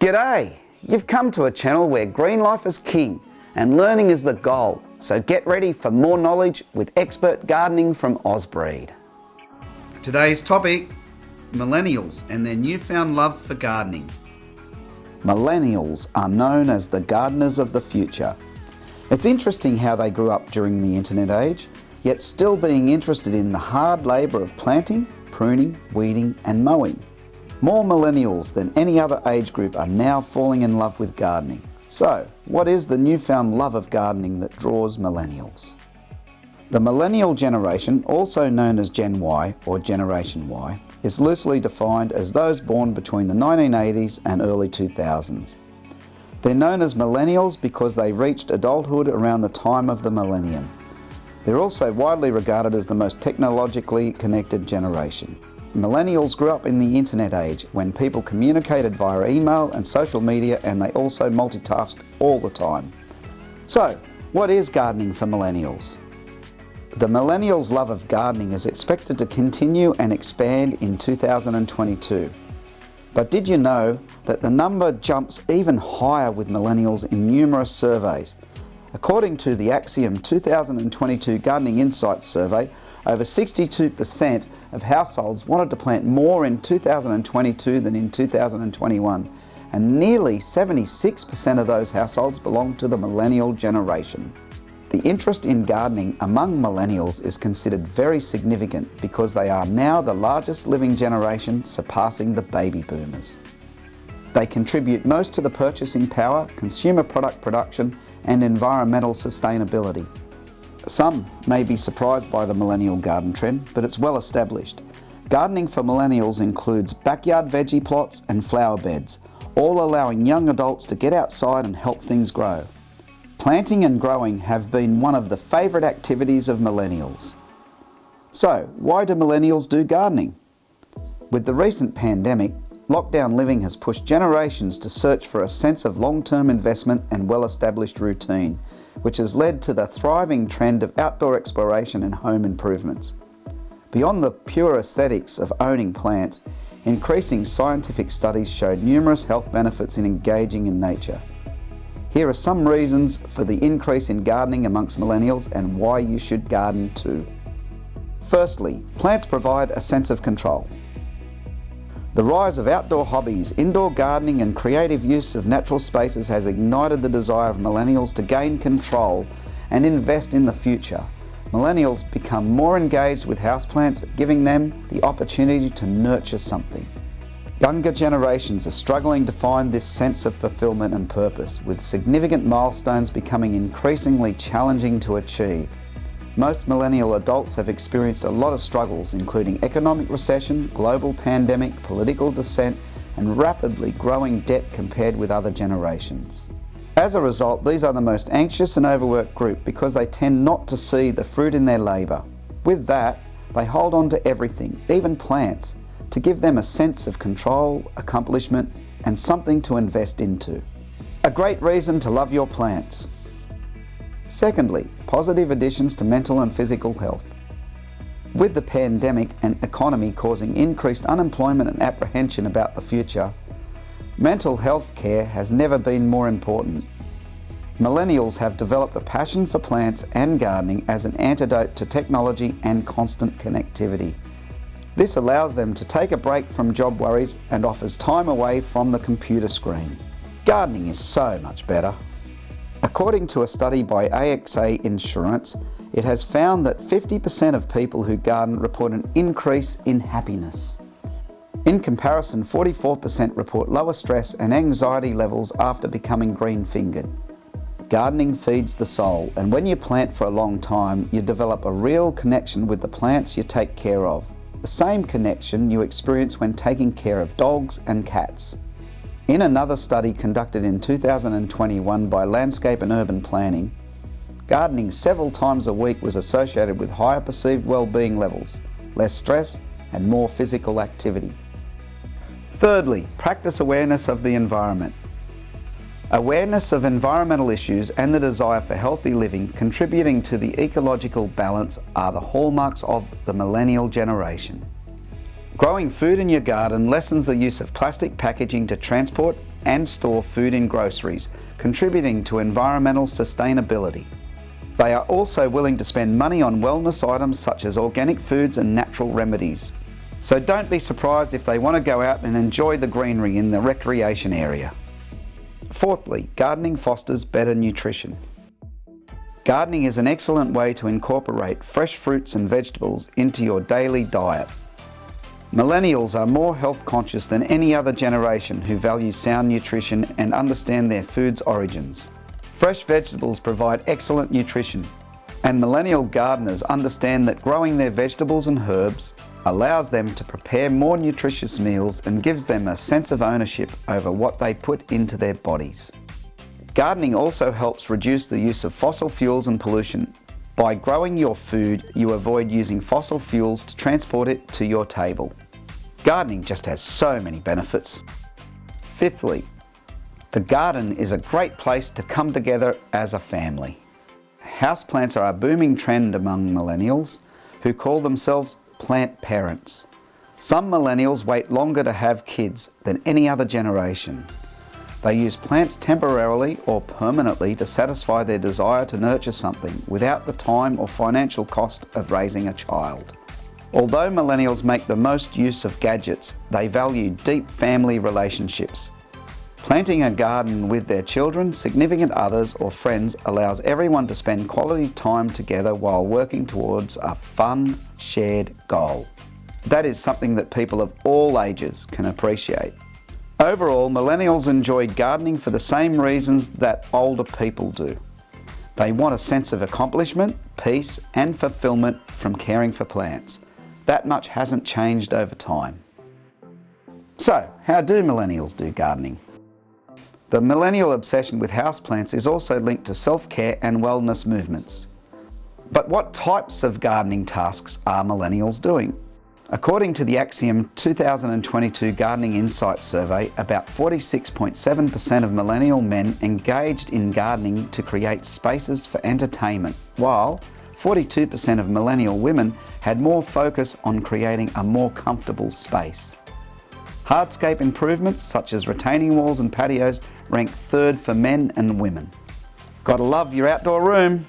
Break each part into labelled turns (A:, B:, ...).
A: G'day! You've come to a channel where green life is king and learning is the goal. So get ready for more knowledge with expert gardening from Ausbreed. Today's topic, millennials and their newfound love for gardening. Millennials are known as the gardeners of the future. It's interesting how they grew up during the internet age, yet still being interested in the hard labour of planting, pruning, weeding and mowing. More millennials than any other age group are now falling in love with gardening. So, what is the newfound love of gardening that draws millennials? The millennial generation, also known as Gen Y or Generation Y, is loosely defined as those born between the 1980s and early 2000s. They're known as millennials because they reached adulthood around the time of the millennium. They're also widely regarded as the most technologically connected generation. Millennials grew up in the internet age when people communicated via email and social media, and they also multitasked all the time. So, what is gardening for millennials? The millennials' love of gardening is expected to continue and expand in 2022. But did you know that the number jumps even higher with millennials in numerous surveys? According to the Axiom 2022 Gardening Insights Survey, over 62% of households wanted to plant more in 2022 than in 2021, and nearly 76% of those households belong to the millennial generation. The interest in gardening among millennials is considered very significant because they are now the largest living generation, surpassing the baby boomers. They contribute most to the purchasing power, consumer product production and environmental sustainability. Some may be surprised by the millennial garden trend, but it's well established. Gardening for millennials includes backyard veggie plots and flower beds, all allowing young adults to get outside and help things grow. Planting and growing have been one of the favourite activities of millennials. So, why do millennials do gardening? With the recent pandemic, lockdown living has pushed generations to search for a sense of long-term investment and well-established routine, which has led to the thriving trend of outdoor exploration and home improvements. Beyond the pure aesthetics of owning plants, increasing scientific studies showed numerous health benefits in engaging in nature. Here are some reasons for the increase in gardening amongst millennials and why you should garden too. Firstly, plants provide a sense of control. The rise of outdoor hobbies, indoor gardening and creative use of natural spaces has ignited the desire of millennials to gain control and invest in the future. Millennials become more engaged with houseplants, giving them the opportunity to nurture something. Younger generations are struggling to find this sense of fulfillment and purpose, with significant milestones becoming increasingly challenging to achieve. Most millennial adults have experienced a lot of struggles, including economic recession, global pandemic, political dissent, and rapidly growing debt compared with other generations. As a result, these are the most anxious and overworked group because they tend not to see the fruit in their labour. With that, they hold on to everything, even plants, to give them a sense of control, accomplishment, and something to invest into. A great reason to love your plants. Secondly, positive additions to mental and physical health. With the pandemic and economy causing increased unemployment and apprehension about the future, mental health care has never been more important. Millennials have developed a passion for plants and gardening as an antidote to technology and constant connectivity. This allows them to take a break from job worries and offers time away from the computer screen. Gardening is so much better. According to a study by AXA Insurance, it has found that 50% of people who garden report an increase in happiness. In comparison, 44% report lower stress and anxiety levels after becoming green-fingered. Gardening feeds the soul, and when you plant for a long time, you develop a real connection with the plants you take care of. The same connection you experience when taking care of dogs and cats. In another study conducted in 2021 by Landscape and Urban Planning, gardening several times a week was associated with higher perceived well-being levels, less stress, and more physical activity. Thirdly, practice awareness of the environment. Awareness of environmental issues and the desire for healthy living contributing to the ecological balance are the hallmarks of the millennial generation. Growing food in your garden lessens the use of plastic packaging to transport and store food in groceries, contributing to environmental sustainability. They are also willing to spend money on wellness items such as organic foods and natural remedies. So don't be surprised if they want to go out and enjoy the greenery in the recreation area. Fourthly, gardening fosters better nutrition. Gardening is an excellent way to incorporate fresh fruits and vegetables into your daily diet. Millennials are more health conscious than any other generation who value sound nutrition and understand their food's origins. Fresh vegetables provide excellent nutrition, and millennial gardeners understand that growing their vegetables and herbs allows them to prepare more nutritious meals and gives them a sense of ownership over what they put into their bodies. Gardening also helps reduce the use of fossil fuels and pollution. By growing your food, you avoid using fossil fuels to transport it to your table. Gardening just has so many benefits. Fifthly, the garden is a great place to come together as a family. Houseplants are a booming trend among millennials who call themselves plant parents. Some millennials wait longer to have kids than any other generation. They use plants temporarily or permanently to satisfy their desire to nurture something without the time or financial cost of raising a child. Although millennials make the most use of gadgets, they value deep family relationships. Planting a garden with their children, significant others or friends allows everyone to spend quality time together while working towards a fun, shared goal. That is something that people of all ages can appreciate. Overall, millennials enjoy gardening for the same reasons that older people do. They want a sense of accomplishment, peace and fulfillment from caring for plants. That much hasn't changed over time. So, how do millennials do gardening? The millennial obsession with houseplants is also linked to self-care and wellness movements. But what types of gardening tasks are millennials doing? According to the Axiom 2022 Gardening Insights Survey, about 46.7% of millennial men engaged in gardening to create spaces for entertainment, while 42% of millennial women had more focus on creating a more comfortable space. Hardscape improvements such as retaining walls and patios rank third for men and women. Gotta love your outdoor room!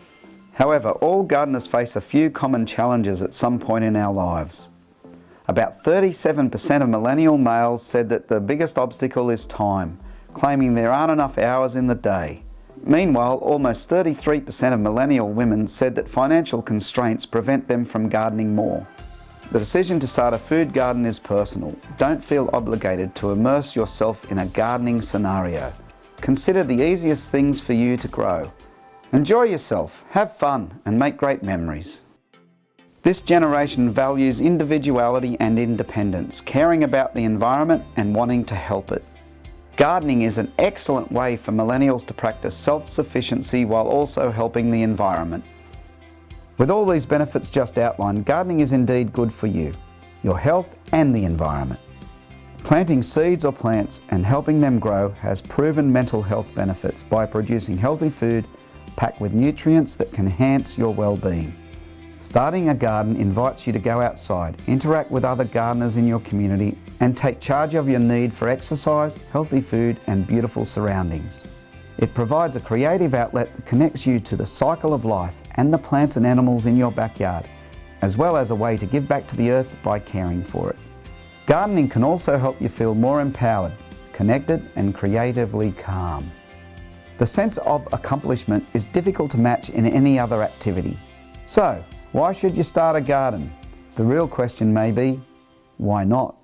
A: However, all gardeners face a few common challenges at some point in our lives. About 37% of millennial males said that the biggest obstacle is time, claiming there aren't enough hours in the day. Meanwhile, almost 33% of millennial women said that financial constraints prevent them from gardening more. The decision to start a food garden is personal. Don't feel obligated to immerse yourself in a gardening scenario. Consider the easiest things for you to grow. Enjoy yourself, have fun, and make great memories. This generation values individuality and independence, caring about the environment and wanting to help it. Gardening is an excellent way for millennials to practice self-sufficiency while also helping the environment. With all these benefits just outlined, gardening is indeed good for you, your health and the environment. Planting seeds or plants and helping them grow has proven mental health benefits by producing healthy food packed with nutrients that can enhance your well-being. Starting a garden invites you to go outside, interact with other gardeners in your community, and take charge of your need for exercise, healthy food, and beautiful surroundings. It provides a creative outlet that connects you to the cycle of life and the plants and animals in your backyard, as well as a way to give back to the earth by caring for it. Gardening can also help you feel more empowered, connected, and creatively calm. The sense of accomplishment is difficult to match in any other activity. So, why should you start a garden? The real question may be, why not?